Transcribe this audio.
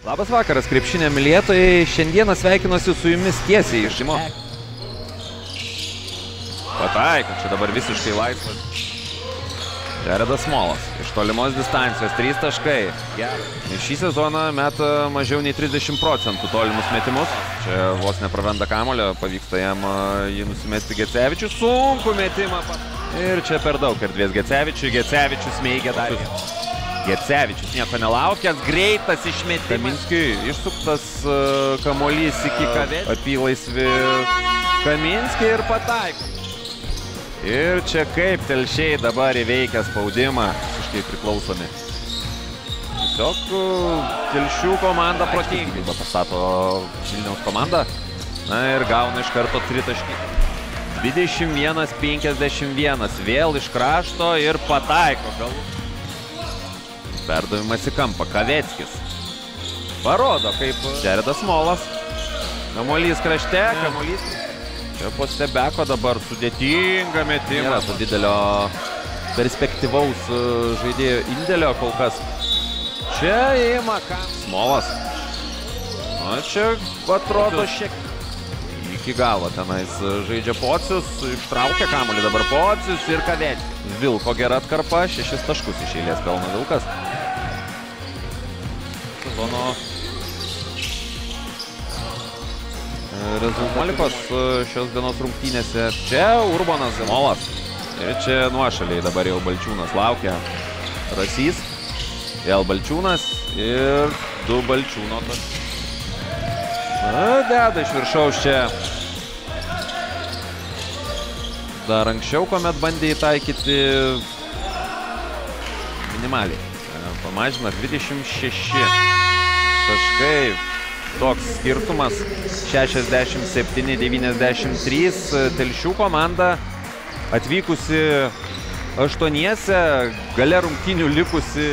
Labas vakaras, krepšinio mylėtojai. Šiandieną sveikinuosi su jumis tiesiai iš žimo. Pataiko, čia dabar visiškai laisvas. Jaredas Smolas. Iš tolimos distancijos 3 taškai. Šį sezoną meta mažiau nei 30% tolimus metimus. Čia vos nepraranda kamulio, pavyksta jam jį nusimesti Gecevičius. Sunku metimą. Ir čia per daug erdvės Gecevičiui. Gecevičius meigia dar. Gecevičius nieko nelaukęs, greitas išmetimas. Kaminskiui išsuktas kamuolys iki Kavetskio. Apylaisvi Kaminskiai ir pataiko. Ir čia kaip telšiai dabar įveikia spaudimą, visiškai priklausomi. Tiesiog telšių komanda protingai pastato Vilniaus komandą. Na ir gauna iš karto 3 taškį. 21-51, vėl iš krašto ir pataiko galų. Perdavimas į kampą, Kavetskis. Parodo, kaip Jaredas Smolas. Kamuolys krašte, kamuolys. Čia po Stebeko dabar sudėtinga metimą. Nėra to didelio perspektyvaus žaidėjo indėlio kol kas. Čia įima Smolas. O čia atrodo šiek iki galo tenais žaidžia Pocius, ištraukia kamuolį dabar Pocius ir Kavetskis. Vilko gera atkarpa, 6 taškus iš eilės pelno Vilkas. Sezono rezultatas šios dienos rungtynėse. Čia Urbonas Smolas. Ir čia nuošaliai dabar jau Balčiūnas laukia. Rasys. Vėl Balčiūnas ir 2 Balčiūno. Deda iš viršaus čia. Dar anksčiau, kuomet bandė įtaikyti minimaliai. Pamažina 26 taškai. Toks skirtumas 67-93. Telšių komanda atvykusi 8, gale rungtynių likusi